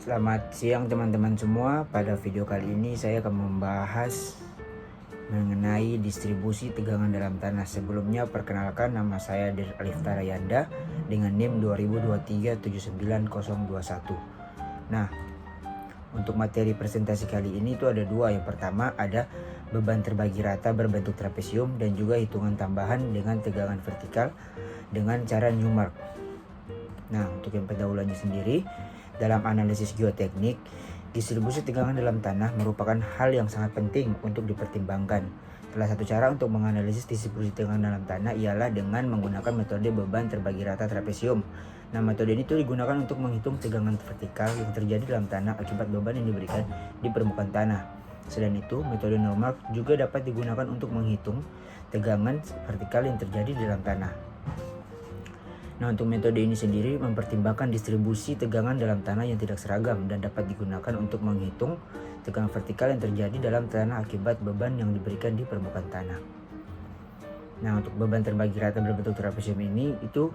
Selamat siang teman-teman semua. Pada video kali ini saya akan membahas mengenai distribusi tegangan dalam tanah. Sebelumnya perkenalkan, nama saya Dir Alifta Rayanda dengan NIM 2023799021. Nah, untuk materi presentasi kali ini itu ada dua. Yang pertama ada beban terbagi rata berbentuk trapesium dan juga hitungan tambahan dengan tegangan vertikal dengan cara Newmark. Nah, untuk yang pendahuluannya sendiri, dalam analisis geoteknik, distribusi tegangan dalam tanah merupakan hal yang sangat penting untuk dipertimbangkan. Salah satu cara untuk menganalisis distribusi tegangan dalam tanah ialah dengan menggunakan metode beban terbagi rata trapesium. Nah, metode ini digunakan untuk menghitung tegangan vertikal yang terjadi dalam tanah akibat beban yang diberikan di permukaan tanah. Selain itu, metode Newmark juga dapat digunakan untuk menghitung tegangan vertikal yang terjadi di dalam tanah. Nah, untuk metode ini sendiri mempertimbangkan distribusi tegangan dalam tanah yang tidak seragam dan dapat digunakan untuk menghitung tegangan vertikal yang terjadi dalam tanah akibat beban yang diberikan di permukaan tanah. Nah, untuk beban terbagi rata berbentuk trapesium ini itu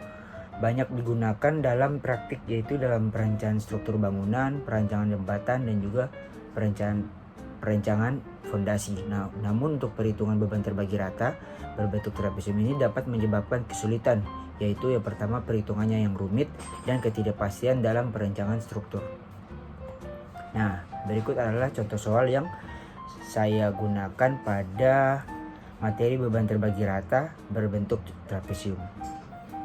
banyak digunakan dalam praktik, yaitu dalam perencanaan struktur bangunan, perancangan jembatan, dan juga perencanaan fondasi. Nah, namun untuk perhitungan beban terbagi rata berbentuk trapesium ini dapat menyebabkan kesulitan, yaitu yang pertama perhitungannya yang rumit dan ketidakpastian dalam perencanaan struktur. Nah, berikut adalah contoh soal yang saya gunakan pada materi beban terbagi rata berbentuk trapesium.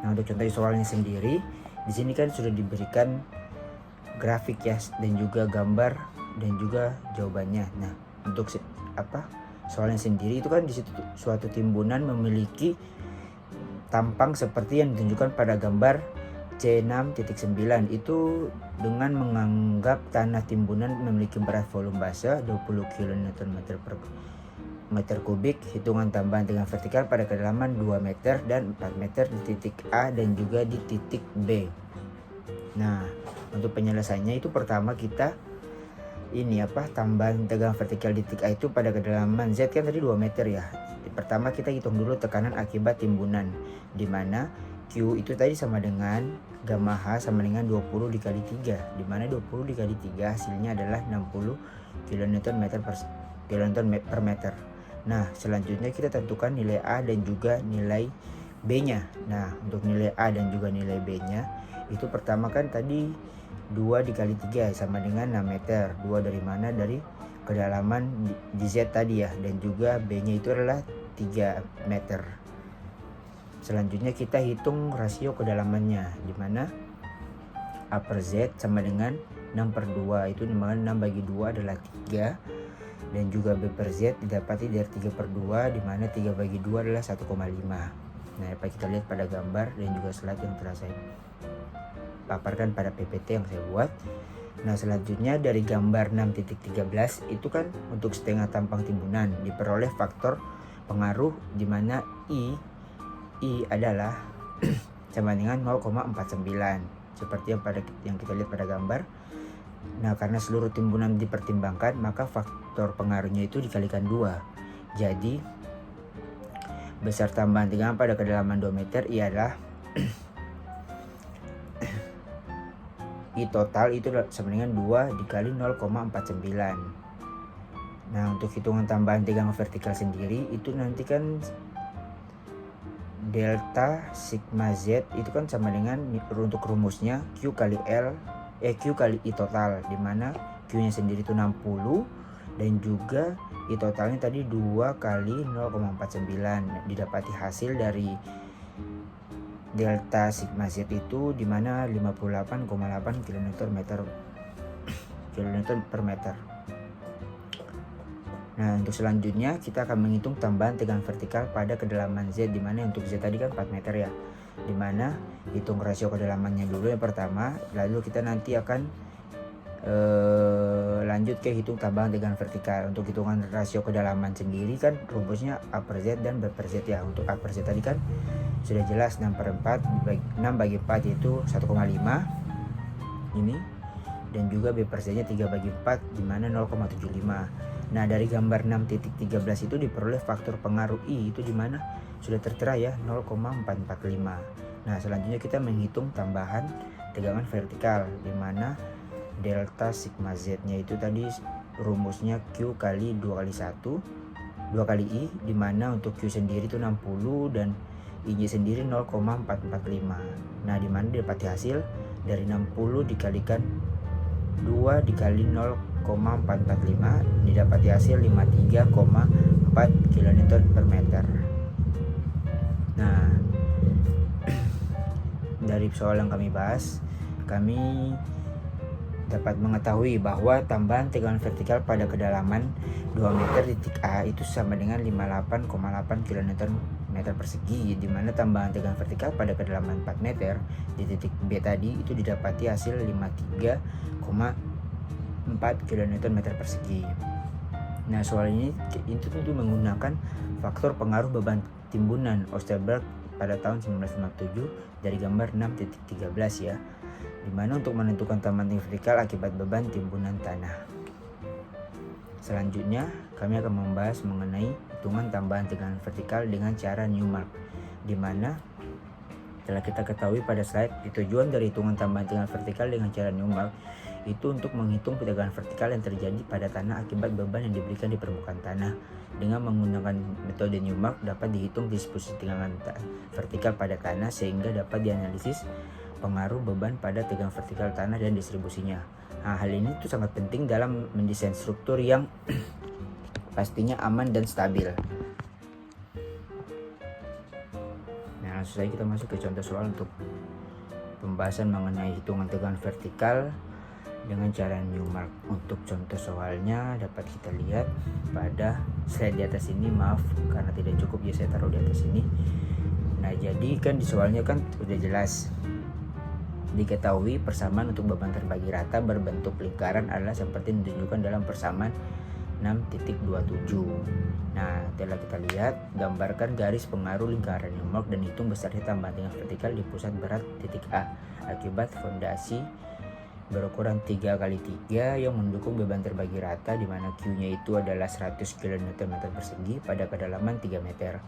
Nah, untuk contoh soalnya sendiri, di sini kan sudah diberikan grafik ya, dan juga gambar dan juga jawabannya. Nah, untuk soalnya sendiri itu kan di situ suatu timbunan memiliki tampang seperti yang ditunjukkan pada gambar C6.9 itu dengan menganggap tanah timbunan memiliki berat volume base 20 kN per meter kubik. Hitungan tambahan tegangan vertikal pada kedalaman 2 meter dan 4 meter di titik A dan juga di titik B. Nah, untuk penyelesaiannya itu pertama kita tambahan tegangan vertikal di titik A itu pada kedalaman Z kan tadi 2 meter ya. Pertama kita hitung dulu tekanan akibat timbunan, di mana Q itu tadi sama dengan gamma H sama dengan 20 dikali 3, di mana 20 dikali 3 hasilnya adalah 60 kN per meter. Nah, selanjutnya kita tentukan nilai A dan juga nilai B-nya. Nah, untuk nilai A dan juga nilai B-nya itu pertama kan tadi 2 dikali 3 sama dengan 6 meter. 2 dari mana? Dari kedalaman di Z tadi ya, dan juga B-nya itu adalah 3 meter. Selanjutnya kita hitung rasio kedalamannya, di mana A per Z sama dengan 6 per 2, itu dimana 6 bagi 2 adalah 3, dan juga B per Z didapati dari 3 per 2, di mana 3 bagi 2 adalah 1,5. Nah, dapat kita lihat pada gambar dan juga slide yang telah saya paparkan pada PPT yang saya buat. Nah, selanjutnya dari gambar 6.13 itu kan untuk setengah tampang timbunan diperoleh faktor pengaruh, di mana I adalah sama dengan 0,49 seperti yang kita lihat pada gambar. Nah, karena seluruh timbunan dipertimbangkan, maka faktor pengaruhnya itu dikalikan 2. Jadi besar tambahan tegangan pada kedalaman 2 meter ialah I total itu sama dengan 2 dikali 0,49. Nah, untuk hitungan tambahan tegangan vertikal sendiri itu nanti kan delta sigma Z itu kan sama dengan, untuk rumusnya Q kali I total, di mana Q nya sendiri itu 60 dan juga I totalnya tadi 2 kali 0,49. Didapati hasil dari delta sigma Z itu di mana 58,8 kN per meter. Nah, untuk selanjutnya kita akan menghitung tambahan tegangan vertikal pada kedalaman Z, di mana untuk Z tadi kan 4 meter ya. Di mana hitung rasio kedalamannya dulu yang pertama, lalu kita nanti akan lanjut ke hitung tambahan tegangan vertikal. Untuk hitungan rasio kedalaman sendiri kan rumusnya A per Z dan B per Z ya. Untuk A per Z tadi kan sudah jelas 6 bagi 4 yaitu 1,5 ini, dan juga B per Z nya 3 bagi 4 di mana 0,75. Nah, dari gambar 6.13 itu diperoleh faktor pengaruh I itu di mana sudah tertera ya 0,445. Nah, selanjutnya kita menghitung tambahan tegangan vertikal, di mana delta sigma Z-nya itu tadi rumusnya Q kali 2 kali 1 2 kali I, dimana untuk Q sendiri itu 60 dan I-nya sendiri 0,445. Nah dimana didapati hasil dari 60 dikalikan 2 dikali 0,445 didapati hasil 53,4 kN per meter. Nah dari soal yang kami bahas, kami dapat mengetahui bahwa tambahan tegangan vertikal pada kedalaman 2 meter di titik A itu sama dengan 58,8 kN meter persegi, di mana tambahan tegangan vertikal pada kedalaman 4 meter di titik B tadi itu didapati hasil 53,4 kN meter persegi. Nah soal ini itu menggunakan faktor pengaruh beban timbunan Osterberg pada tahun 1957 dari gambar 6.13 ya, dimana untuk menentukan tambahan tinggi vertikal akibat beban timbunan tanah. Selanjutnya kami akan membahas mengenai hitungan tambahan tegangan vertikal dengan cara Newmark, dimana telah kita ketahui pada slide tujuan dari hitungan tambahan tegangan vertikal dengan cara Newmark itu untuk menghitung tegangan vertikal yang terjadi pada tanah akibat beban yang diberikan di permukaan tanah. Dengan menggunakan metode Newmark dapat dihitung distribusi tegangan vertikal pada tanah sehingga dapat dianalisis pengaruh beban pada tegangan vertikal tanah dan distribusinya. Nah, hal ini tuh sangat penting dalam mendesain struktur yang pastinya aman dan stabil. Nah, langsung saja kita masuk ke contoh soal untuk pembahasan mengenai hitungan tegangan vertikal dengan cara Newmark. Untuk contoh soalnya dapat kita lihat pada slide di atas ini, maaf karena tidak cukup ya saya taruh di atas ini. Nah jadi kan di soalnya kan udah jelas diketahui persamaan untuk beban terbagi rata berbentuk lingkaran adalah seperti ditunjukkan dalam persamaan 6.27. Nah telah kita lihat, gambarkan garis pengaruh lingkaran Newmark dan hitung besarnya tambahan tegangan vertikal di pusat berat titik A akibat fondasi berukuran 3 kali 3 yang mendukung beban terbagi rata, di mana Q-nya itu adalah 100 kN meter persegi pada kedalaman 3 meter.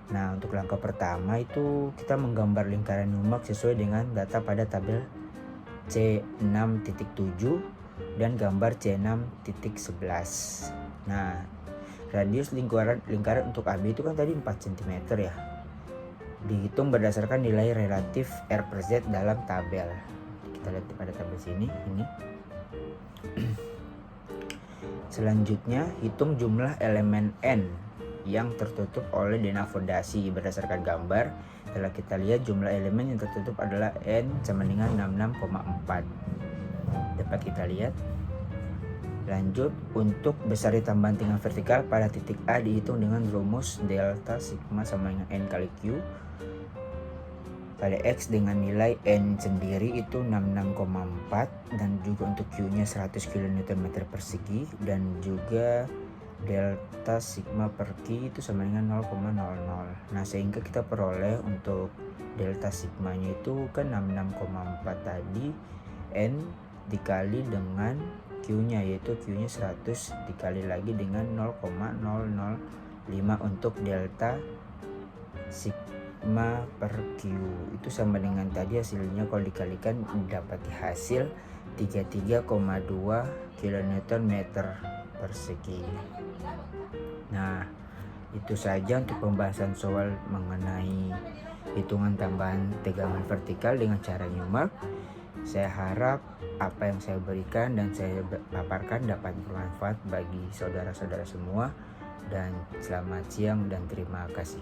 Nah untuk langkah pertama itu kita menggambar lingkaran Newmark sesuai dengan data pada tabel C6.7 dan gambar C6.11. Nah radius lingkaran untuk AB itu kan tadi 4 cm ya, dihitung berdasarkan nilai relatif R per Z dalam tabel. Kita lihat pada tabel sini ini. Selanjutnya hitung jumlah elemen N yang tertutup oleh denah fondasi. Berdasarkan gambar telah kita lihat jumlah elemen yang tertutup adalah N sama dengan 66,4. Dapat kita lihat. Lanjut, untuk besar tambahan tegangan vertikal pada titik A dihitung dengan rumus delta sigma sama dengan N kali Q pada X dengan nilai N sendiri itu 66,4 dan juga untuk Q-nya 100 kN meter persegi dan juga delta sigma per Q itu sama dengan 0,00. Nah sehingga kita peroleh untuk delta sigmanya itu kan 66,4 tadi, N dikali dengan Q-nya yaitu Q-nya 100 dikali lagi dengan 0,005 untuk delta sigma per Q itu sama dengan tadi hasilnya kalau dikalikan dapat hasil 33,2 kN meter persegi. Nah itu saja untuk pembahasan soal mengenai hitungan tambahan tegangan vertikal dengan cara Newmark. Saya harap apa yang saya berikan dan saya paparkan dapat bermanfaat bagi saudara-saudara semua, dan selamat siang dan terima kasih.